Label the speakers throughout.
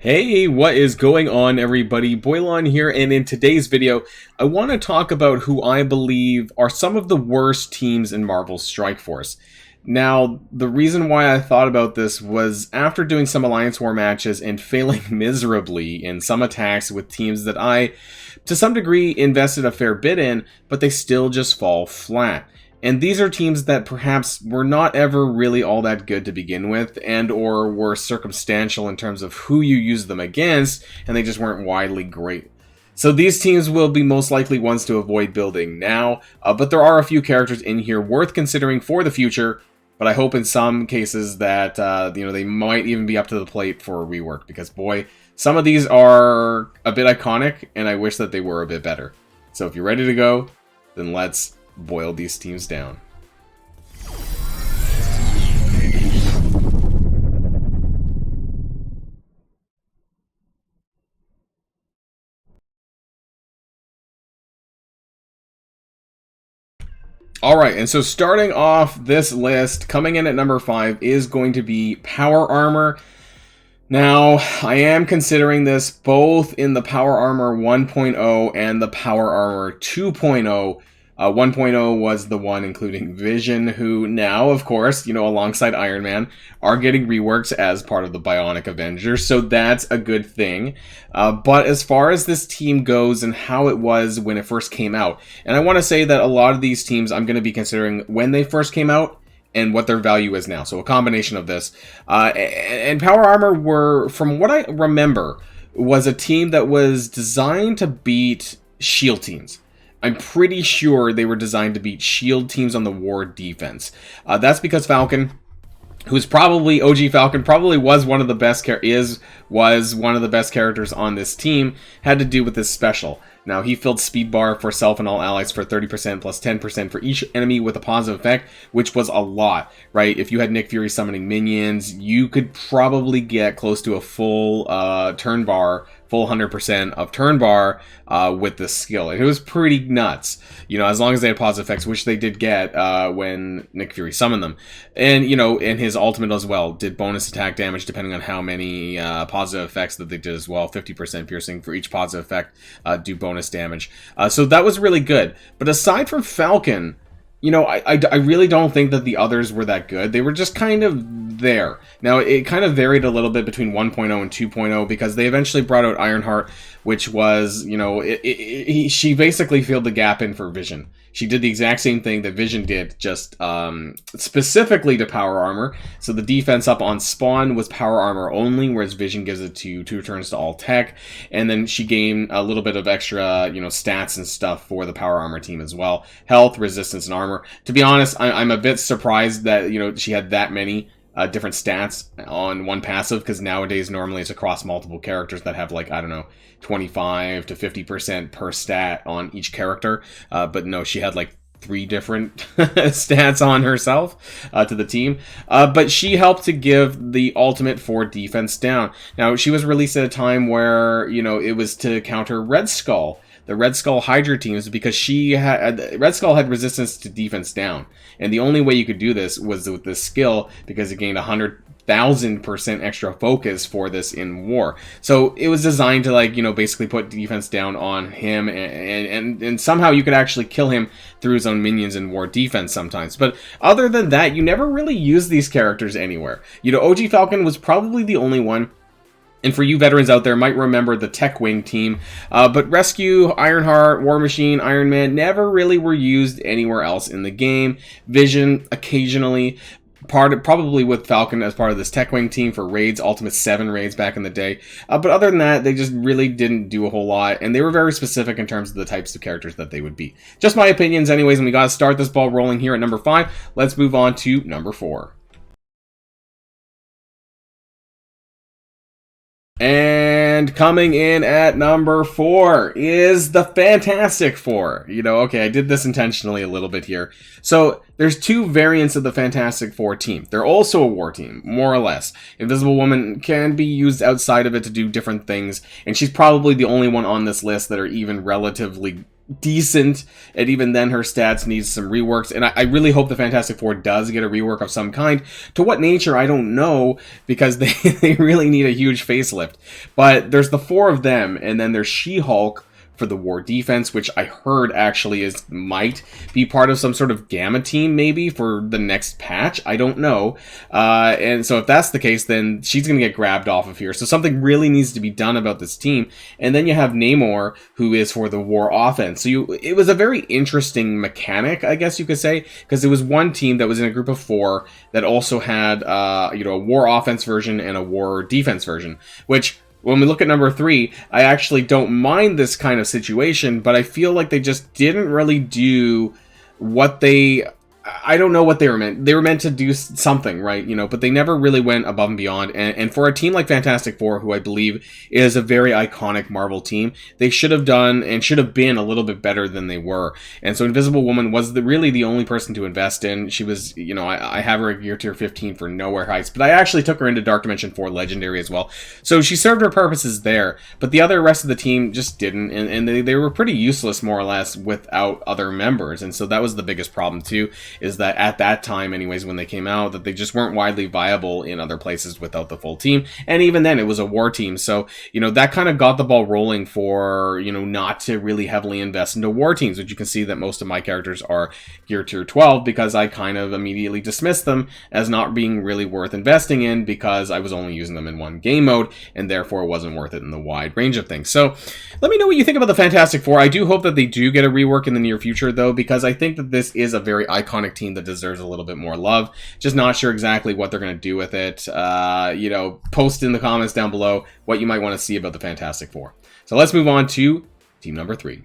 Speaker 1: Hey, what is going on, everybody? Boilon here, and in today's video, I want to talk about who I believe are some of the worst teams in Marvel's Strike Force. Now, the reason why I thought about this was after doing some Alliance War matches and failing miserably in some attacks with teams that I, to some degree, invested a fair bit in, but they still just fall flat. And these are teams that perhaps were not ever really all that good to begin with, and or were circumstantial in terms of who you use them against, and they just weren't widely great. So these teams will be most likely ones to avoid building now, but there are a few characters in here worth considering for the future, but I hope in some cases that they might even be up to the plate for a rework, because boy, some of these are a bit iconic, and I wish that they were a bit better. So if you're ready to go, then let's boil these teams down. Alright, and so starting off this list, coming in at number 5 is going to be Power Armor. Now, I am considering this both in the Power Armor 1.0 and the Power Armor 2.0. 1.0 was the one including Vision, who now, of course, alongside Iron Man, are getting reworked as part of the Bionic Avengers, so that's a good thing. But as far as this team goes and how it was when it first came out, and I want to say that a lot of these teams I'm going to be considering when they first came out, and what their value is now. So a combination of this. And Power Armor were, from what I remember, was a team that was designed to beat shield teams. I'm pretty sure they were designed to beat shield teams on the war defense. That's because Falcon, who's probably OG Falcon, probably was one of the best characters on this team, had to do with this special. Now, he filled speed bar for self and all allies for 30% plus 10% for each enemy with a positive effect, which was a lot, right? If you had Nick Fury summoning minions, you could probably get close to a full turn bar, full 100% of turn bar with this skill. And it was pretty nuts, as long as they had positive effects, which they did get when Nick Fury summoned them. And, and his ultimate as well did bonus attack damage depending on how many positive effects that they did as well. 50% piercing for each positive effect, do bonus damage. So that was really good. But aside from Falcon, I really don't think that the others were that good. They were just kind of there. Now, it kind of varied a little bit between 1.0 and 2.0 because they eventually brought out Ironheart, which was, she basically filled the gap in for Vision. She did the exact same thing that Vision did, just specifically to Power Armor. So the defense up on spawn was Power Armor only, whereas Vision gives it to 2 turns to all tech. And then she gained a little bit of extra, stats and stuff for the Power Armor team as well. Health, resistance, and armor. To be honest, I'm a bit surprised that, she had that many different stats on one passive, because nowadays normally it's across multiple characters that have 25 to 50% per stat on each character, but no, she had 3 different stats on herself to the team, but she helped to give the ultimate for defense down. Now, she was released at a time where it was to counter Red Skull, the Red Skull Hydra teams, because Red Skull had resistance to defense down, and the only way you could do this was with this skill, because it gained 100,000% extra focus for this in war. So it was designed to basically put defense down on him, and somehow you could actually kill him through his own minions in war defense sometimes. But other than that, you never really use these characters anywhere. OG Falcon was probably the only one. And for you veterans out there, might remember the Tech Wing team. But Rescue, Ironheart, War Machine, Iron Man never really were used anywhere else in the game. Vision, occasionally. Probably with Falcon as part of this Tech Wing team for raids, Ultimate 7 raids back in the day. But other than that, they just really didn't do a whole lot. And they were very specific in terms of the types of characters that they would be. Just my opinions anyways, and we gotta start this ball rolling here at number 5. Let's move on to number 4. And coming in at number 4 is the Fantastic Four. Okay, I did this intentionally a little bit here. So there's 2 variants of the Fantastic Four team. They're also a war team, more or less. Invisible Woman can be used outside of it to do different things, and she's probably the only one on this list that are even relatively decent, and even then her stats need some reworks, and I really hope the Fantastic Four does get a rework of some kind. To what nature, I don't know, because they really need a huge facelift. But there's the 4 of them, and then there's She-Hulk for the war defense, which I heard actually might be part of some sort of Gamma team, maybe, for the next patch. I don't know. And so if that's the case, then she's going to get grabbed off of here. So something really needs to be done about this team. And then you have Namor, who is for the war offense. So it was a very interesting mechanic, I guess you could say, because it was one team that was in a group of 4 that also had, a war offense version and a war defense version, which, when we look at number 3, I actually don't mind this kind of situation, but I feel like they just didn't really do what I don't know what they were meant. They were meant to do something, right? But they never really went above and beyond. And for a team like Fantastic Four, who I believe is a very iconic Marvel team, they should have done and should have been a little bit better than they were. And so Invisible Woman was really the only person to invest in. She was, I have her at Gear Tier 15 for Nowhere Heights, but I actually took her into Dark Dimension 4 Legendary as well. So she served her purposes there, but the rest of the team just didn't. And they were pretty useless, more or less, without other members. And so that was the biggest problem, too, is that at that time, anyways, when they came out, that they just weren't widely viable in other places without the full team. And even then, it was a war team. So, that kind of got the ball rolling for, not to really heavily invest into war teams, which you can see that most of my characters are Gear Tier 12, because I kind of immediately dismissed them as not being really worth investing in, because I was only using them in one game mode, and therefore it wasn't worth it in the wide range of things. So, let me know what you think about the Fantastic Four. I do hope that they do get a rework in the near future, though, because I think that this is a very iconic team that deserves a little bit more love. Just not sure exactly what they're going to do with it. Post in the comments down below what you might want to see about the Fantastic Four. So let's move on to team number 3.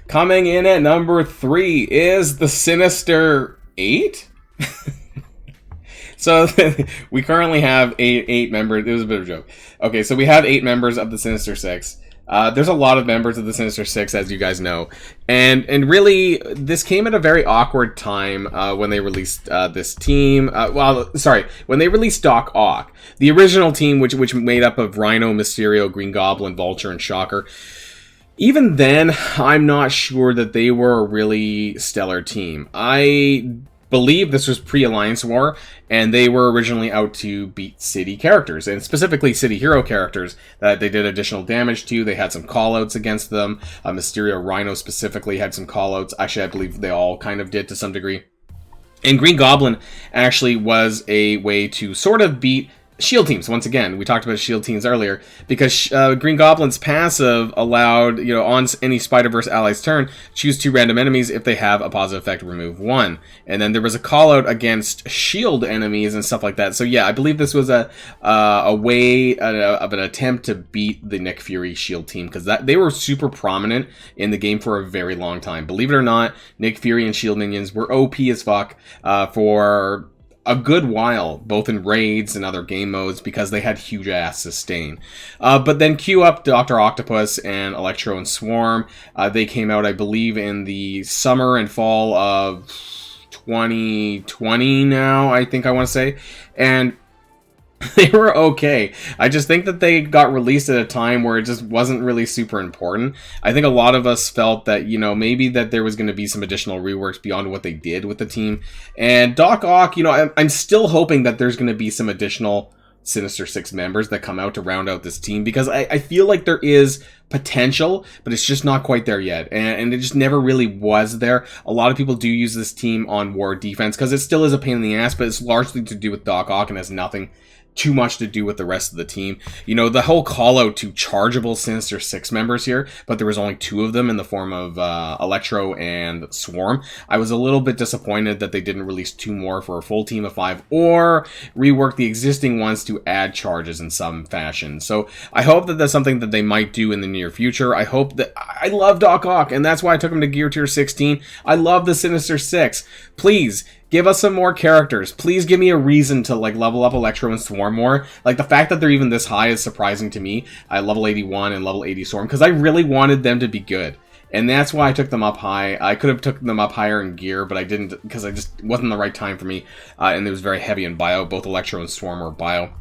Speaker 1: Coming in at number 3 is the Sinister Eight. So we currently have eight members. It was a bit of a joke. Okay, so we have 8 members of the Sinister Six. There's a lot of members of the Sinister Six, as you guys know, and really this came at a very awkward time when they released this team. When they released Doc Ock, the original team, which made up of Rhino, Mysterio, Green Goblin, Vulture, and Shocker. Even then, I'm not sure that they were a really stellar team. I believe this was pre-Alliance War, and they were originally out to beat city characters, and specifically city hero characters that they did additional damage to. They had some callouts against them. Mysterio, Rhino specifically had some callouts. Actually, I believe they all kind of did to some degree. And Green Goblin actually was a way to sort of beat shield teams. Once again, we talked about shield teams earlier, because Green Goblin's passive allowed, on any Spider-Verse ally's turn, choose 2 random enemies. If they have a positive effect, remove 1. And then there was a call out against shield enemies and stuff like that. So yeah, I believe this was a way of an attempt to beat the Nick Fury shield team, because they were super prominent in the game for a very long time. Believe it or not, Nick Fury and shield minions were OP as fuck for a good while, both in raids and other game modes, because they had huge ass sustain. But then queue up Dr. Octopus and Electro and Swarm. They came out, I believe, in the summer and fall of 2020 now, I think I want to say. And they were okay. I just think that they got released at a time where it just wasn't really super important. I think a lot of us felt that, maybe that there was going to be some additional reworks beyond what they did with the team. And Doc Ock, I'm still hoping that there's going to be some additional Sinister Six members that come out to round out this team, because I feel like there is potential, but it's just not quite there yet, and it just never really was there. A lot of people do use this team on war defense because it still is a pain in the ass, but it's largely to do with Doc Ock and has nothing too much to do with the rest of the team. The whole call out to chargeable Sinister Six members here, but there was only 2 of them in the form of Electro and Swarm. I was a little bit disappointed that they didn't release 2 more for a full team of 5, or rework the existing ones to add charges in some fashion. So I hope that that's something that they might do in the near future. I hope that I love Doc Ock, and that's why I took him to Gear Tier 16. I love the Sinister Six. Please give us some more characters. Please give me a reason to level up Electro and Swarm more. The fact that they're even this high is surprising to me. I level 81 and level 80 Swarm, because I really wanted them to be good. And that's why I took them up high. I could have took them up higher in gear, but I didn't, because I just wasn't the right time for me. And it was very heavy in bio. Both Electro and Swarm were bio.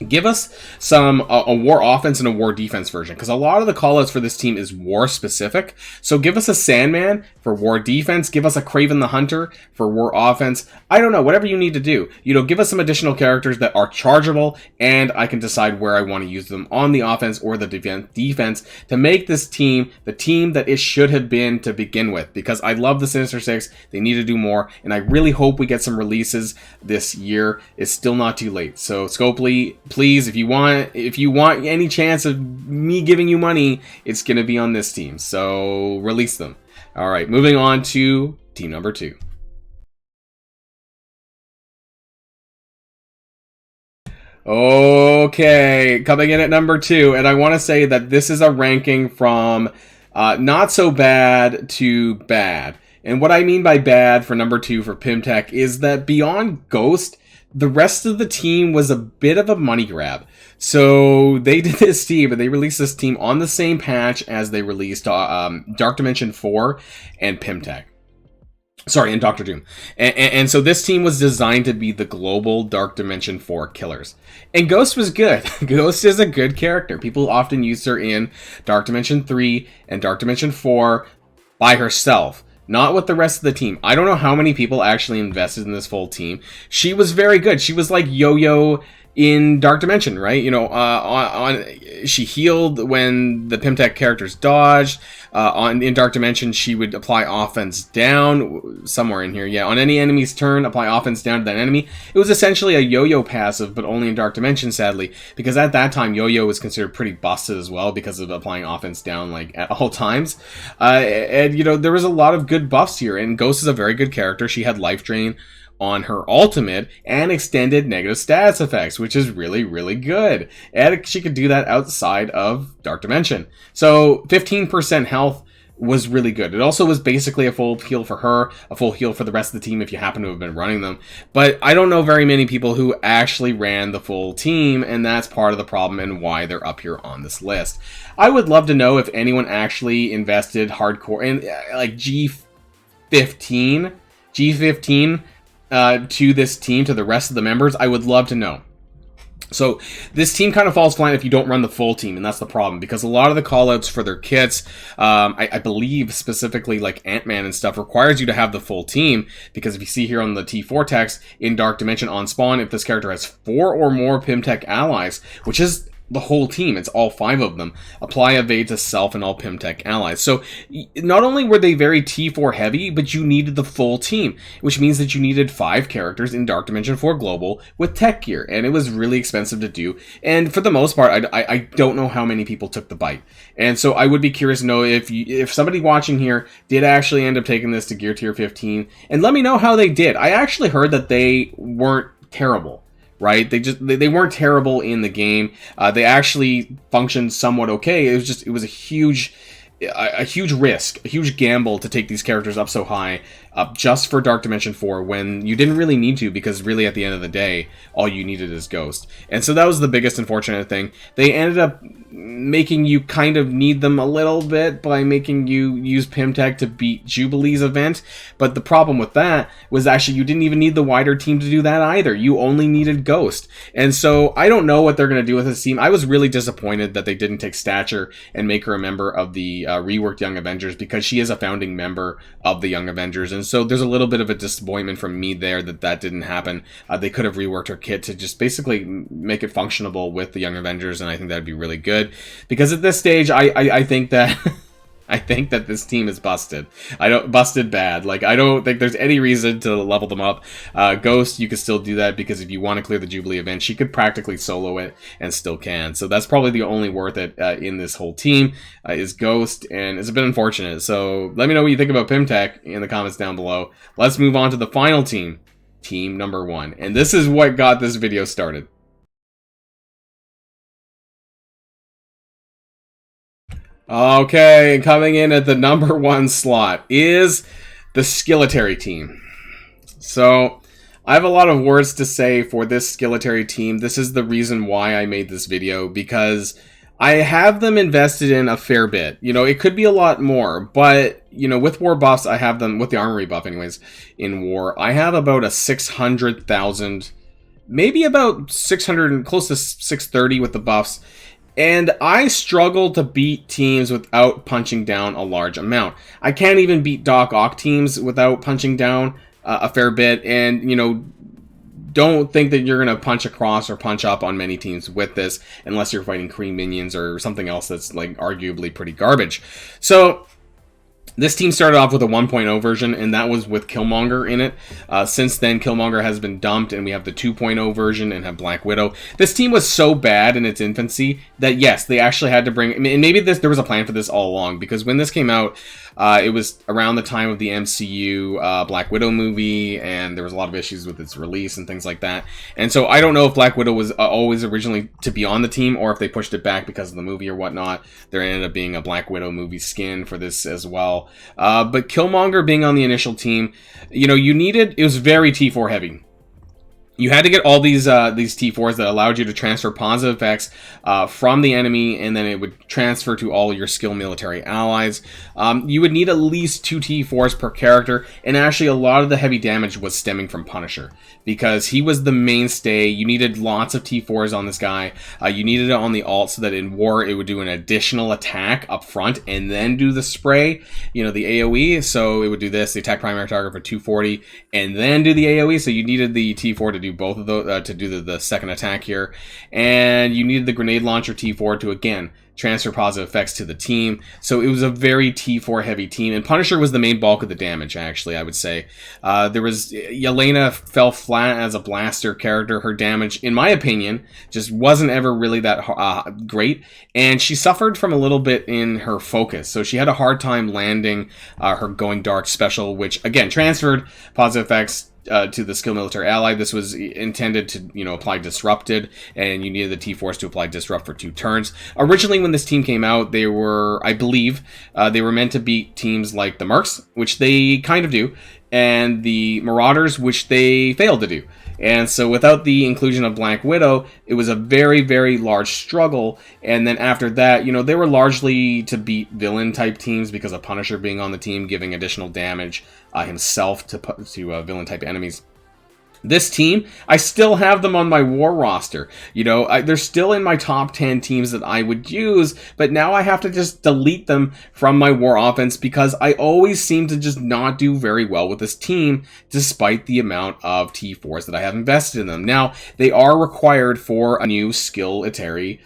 Speaker 1: Give us some a war offense and a war defense version, because a lot of the callouts for this team is war specific. So give us a Sandman for war defense. Give us a Kraven the Hunter for war offense. I don't know, whatever you need to do. You know, give us some additional characters that are chargeable, and I can decide where I want to use them on the offense or the defense to make this team the team that it should have been to begin with. Because I love the Sinister Six. They need to do more, and I really hope we get some releases this year. It's still not too late. So Scopely, please, if you want any chance of me giving you money, it's going to be on this team. So release them. All right, moving on to team number 2. Okay, coming in at number 2, and I want to say that this is a ranking from not so bad to bad. And what I mean by bad for number 2 for Pimtech is that beyond Ghost, the rest of the team was a bit of a money grab. So they did this team, and they released this team on the same patch as they released Dark Dimension 4 and Pimtech. Sorry, and Doctor Doom. And so this team was designed to be the global Dark Dimension 4 killers. And Ghost was good. Ghost is a good character. People often use her in Dark Dimension 3 and Dark Dimension 4 by herself. Not with the rest of the team. I don't know how many people actually invested in this full team. She was very good. She was like Yo-Yo in Dark Dimension, right? You know, she healed when the Pimtech characters dodged. In Dark Dimension, she would apply offense down somewhere in here. Yeah, on any enemy's turn, apply offense down to that enemy. It was essentially a Yo-Yo passive, but only in Dark Dimension, sadly, because at that time, Yo-Yo was considered pretty busted as well because of applying offense down like at all times. And you know, there was a lot of good buffs here, and Ghost is a very good character. She had life drain on her ultimate and extended negative status effects, which is really, really good. And she could do that outside of Dark Dimension. So 15% health was really good. It also was basically a full heal for her, a full heal for the rest of the team if you happen to have been running them. But I don't know very many people who actually ran the full team, and that's part of the problem and why they're up here on this list. I would love to know if anyone actually invested hardcore in like G15 to this team, to the rest of the members. I would love to know. So this team kind of falls flat if you don't run the full team, and that's the problem, because a lot of the callouts for their kits, I believe specifically like Ant-Man and stuff, requires you to have the full team, because if you see here on the T4 text, in Dark Dimension on spawn, if this character has 4 or more Pimtech allies, which is the whole team, it's all 5 of them, apply evade to self and all Pimtech allies. So not only were they very T4 heavy, but you needed the full team, which means that you needed 5 characters in Dark Dimension 4 Global with tech gear, and it was really expensive to do. And for the most part, I don't know how many people took the bite. And so I would be curious to know if somebody watching here did actually end up taking this to Gear Tier 15, and let me know how they did. I actually heard that they weren't terrible. Right? They weren't terrible in the game. They actually functioned somewhat okay. It was a huge risk, a huge gamble to take these characters up so high, just for Dark Dimension 4, when you didn't really need to, because really at the end of the day, all you needed is Ghost. And so that was the biggest unfortunate thing. They ended up making you kind of need them a little bit by making you use Pimtech to beat Jubilee's event, but the problem with that was actually you didn't even need the wider team to do that either. You only needed Ghost. And so I don't know what they're going to do with this team. I was really disappointed that they didn't take Stature and make her a member of the reworked Young Avengers, because she is a founding member of the Young Avengers, and so there's a little bit of a disappointment from me there that didn't happen. They could have reworked her kit to just basically make it functionable with the Young Avengers, and I think that'd be really good, because at this stage I think that I think that this team is busted. Busted bad. Like, I don't think there's any reason to level them up. Ghost, you can still do that, because if you want to clear the Jubilee event, she could practically solo it and still can. So that's probably the only worth it in this whole team is Ghost, and it's a bit unfortunate. So let me know what you think about Pimtech in the comments down below. Let's move on to the final team, team number 1. And this is what got this video started. Okay, coming in at the number 1 slot is the Skillety team. So, I have a lot of words to say for this Skillety team. This is the reason why I made this video, because I have them invested in a fair bit. You know, it could be a lot more, but, you know, with war buffs, I have them, with the armory buff anyways, in war, I have about a 600,000 maybe about 600, close to 630 with the buffs. And I struggle to beat teams without punching down a large amount. I can't even beat Doc Ock teams without punching down a fair bit. And, you know, don't think that you're going to punch across or punch up on many teams with this unless you're fighting cream minions or something else that's, like, arguably pretty garbage. So this team started off with a 1.0 version, and that was with Killmonger in it. Since then, Killmonger has been dumped, and we have the 2.0 version and have Black Widow. This team was so bad in its infancy that, yes, they actually had to bring... and maybe there was a plan for this all along, because when this came out, it was around the time of the MCU Black Widow movie, and there was a lot of issues with its release and things like that. And so I don't know if Black Widow was always originally to be on the team, or if they pushed it back because of the movie or whatnot. There ended up being a Black Widow movie skin for this as well. But Killmonger being on the initial team, you know, it was very T4 heavy. You had to get all these T4s that allowed you to transfer positive effects from the enemy, and then it would transfer to all your skill military allies. You would need at least 2 T4s per character, and actually a lot of the heavy damage was stemming from Punisher, because he was the mainstay. You needed lots of T4s on this guy. You needed it on the ult so that in war it would do an additional attack up front and then do the spray, you know, the AoE. So it would do this, the attack primary target for 240, and then do the AoE. So you needed the T4 to do both of those, to do the second attack here. And you needed the grenade launcher T4 to, again, transfer positive effects to the team. So it was a very T4 heavy team, and Punisher was the main bulk of the damage, actually, I would say. There was Yelena fell flat as a blaster character. Her damage, in my opinion, just wasn't ever really that great, and she suffered from a little bit in her focus. So she had a hard time landing her Going Dark special, which again transferred positive effects to the skill military ally. This was intended to, you know, apply disrupted, and you needed the T-Force to apply disrupt for 2 turns. Originally, when this team came out, they were, I believe, they were meant to beat teams like the Mercs, which they kind of do, and the Marauders, which they failed to do. And so without the inclusion of Black Widow, it was a very, very large struggle. And then after that, you know, they were largely to beat villain-type teams because of Punisher being on the team, giving additional damage himself to villain-type enemies. This team, I still have them on my war roster. You know, they're still in my top 10 teams that I would use, but now I have to just delete them from my war offense because I always seem to just not do very well with this team, despite the amount of T4s that I have invested in them. Now, they are required for a new Skillety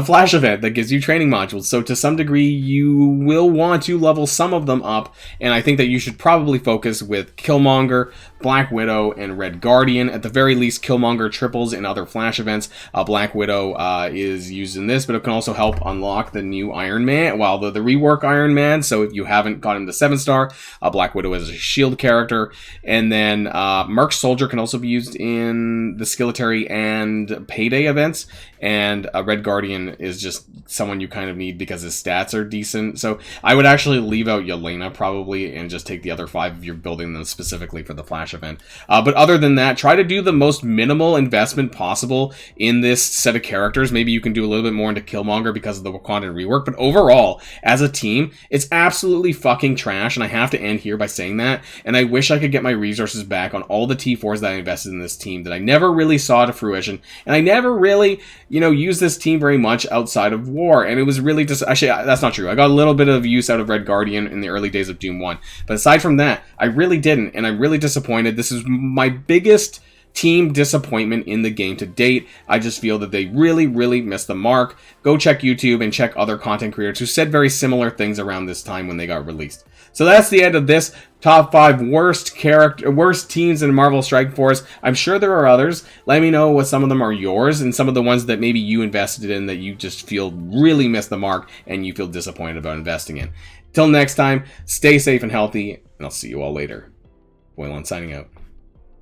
Speaker 1: flash event that gives you training modules. So to some degree, you will want to level some of them up, and I think that you should probably focus with Killmonger, Black Widow, and Red Guardian. At the very least, Killmonger triples in other flash events. Black Widow is used in this, but it can also help unlock the new Iron Man, well, the rework Iron Man. So if you haven't got him to 7-star, Black Widow is a shield character. And then Merc Soldier can also be used in the Skillety and Payday events. And Red Guardian is just someone you kind of need because his stats are decent. So I would actually leave out Yelena probably and just take the other 5 if you're building them specifically for the Flash event. But other than that, try to do the most minimal investment possible in this set of characters. Maybe you can do a little bit more into Killmonger because of the Wakandan rework. But overall, as a team, it's absolutely fucking trash. And I have to end here by saying that. And I wish I could get my resources back on all the T4s that I invested in this team that I never really saw to fruition. And I never really, you know, used this team very much outside of war. And it was really just, actually, that's not true. I got a little bit of use out of Red Guardian in the early days of Doom 1. But aside from that, I really didn't. And I'm really disappointed. This is my biggest team disappointment in the game to date. I just feel that they really, really missed the mark. Go check YouTube and check other content creators who said very similar things around this time when they got released. So that's the end of this top 5 worst teams in Marvel Strike Force. I'm sure there are others. Let me know what some of them are yours and some of the ones that maybe you invested in that you just feel really missed the mark and you feel disappointed about investing in. Till next time, stay safe and healthy, and I'll see you all later. Boilon signing out.